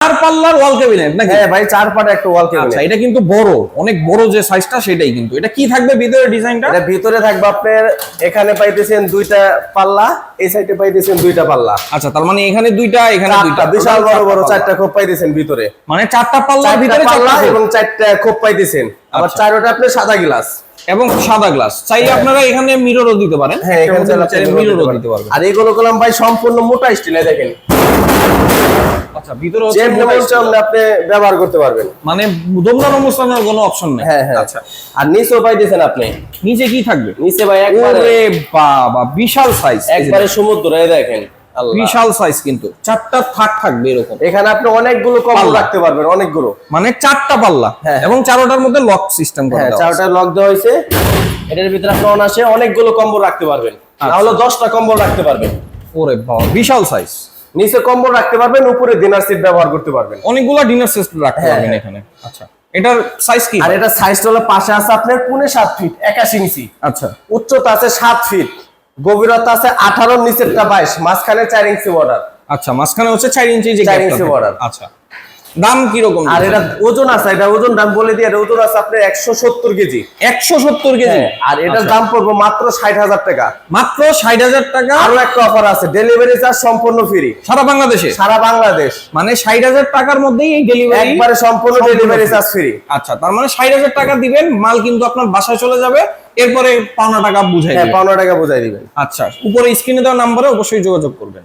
চার পাল্লার ওয়াল ক্যাবিনেট নাকি? হ্যাঁ ভাই, 4 পাটা একটা ওয়াল ক্যাবিনেট। আচ্ছা, এটা কিন্তু বড়, অনেক বড় যে সাইজটা সেটাই কিন্তু। এটা কি থাকবে ভিতরে ডিজাইনটা? এটা ভিতরে থাকবে আপনার, এখানে পাইতেছেন 2টা পাল্লা, এই সাইডে পাইতেছেন 2টা পাল্লা। আচ্ছা, তার মানে এখানে 2টা, এখানে 2টা, বিশাল বড় বড় 4টা খোপ পাইতেছেন ভিতরে। মানে 4টা পাল্লার ভিতরে পাল্লা এবং 4টা খোপ পাইতেছেন। আবার 4টা আপনি সাদা গ্লাস এবং সাদা গ্লাস। চাইলে আপনারা এখানে মিররও দিতে পারেন। হ্যাঁ, এখানে চাইলে মিররও দিতে পারবেন। আর এগুলো কলম ভাই সম্পূর্ণ মোটা স্টিলে দেখেন। আচ্ছা, ভিতরে যে আপনি ব্যবহার করতে পারবেন, মানে দোমনানো মোছানোর কোনো অপশন নেই। হ্যাঁ হ্যাঁ। আচ্ছা, আর নিচেও পাইতেছেন আপনি। নিচে কি থাকবে? নিচে ভাই একবারে, ওরে বাবা, বিশাল সাইজ, একবারে সমুদ্র, এই দেখেন বিশাল সাইজ কিন্তু। 4টা থাক থাকবে এরকম। এখানে আপনি অনেকগুলো কম্বল রাখতে পারবেন, অনেকগুলো, মানে 4টা পাল্লা এবং 4টার মধ্যে লক সিস্টেম করা আছে। 4টা লক দেওয়া হয়েছে। এটার ভিতরে আপনি অনায়াসে অনেকগুলো কম্বল রাখতে পারবেন, না হলে 10টা কম্বল রাখতে পারবেন। ওরে বাবা, বিশাল সাইজ। নিচে কম্বল রাখতে পারবেন, উপরে ডিনার সেট ব্যবহার করতে পারবেন, অনেকগুলো ডিনার সেট রাখতে পারবেন এখানে। আচ্ছা, এটার সাইজ কি? আর এটা সাইজটা হলো পাশে আছে আপনার 7.5 ফিট 81 ইঞ্চি। আচ্ছা, উচ্চতা আছে 7 ফিট, গভীরতা আছে 18, নিচেরটা 22, মাঝখানে 4 ইঞ্চি বর্ডার। আচ্ছা, মাঝখানে হচ্ছে 4 ইঞ্চি যে 4 ইঞ্চি বর্ডার। আচ্ছা, দাম কি রকম? আর এটা ওজন আছে, এটা ওজন দাম বলে দিয়ে, এটা ওজন আছে আপনার 170 কেজি। 170 কেজি। আর এটার দাম পড়বে মাত্র 60,000 টাকা। মাত্র 60,000 টাকা। আরো একটা অফার আছে, ডেলিভারি চার্জ সম্পূর্ণ ফ্রি সারা বাংলাদেশে। সারা বাংলাদেশ, মানে 60,000 টাকার মধ্যেই এই ডেলিভারি, একবারে সম্পূর্ণ ডেলিভারি চার্জ ফ্রি। আচ্ছা, তার মানে 60,000 টাকা দিবেন, মাল কিন্তু আপনার বাসায় চলে যাবে, এরপরে পাওনা টাকা বুঝাই দিবেন। পাওনা টাকা বুঝাই দিবেন। আচ্ছা, উপরে স্ক্রিনে দেওয়া নম্বরে অবশ্যই যোগাযোগ করবেন।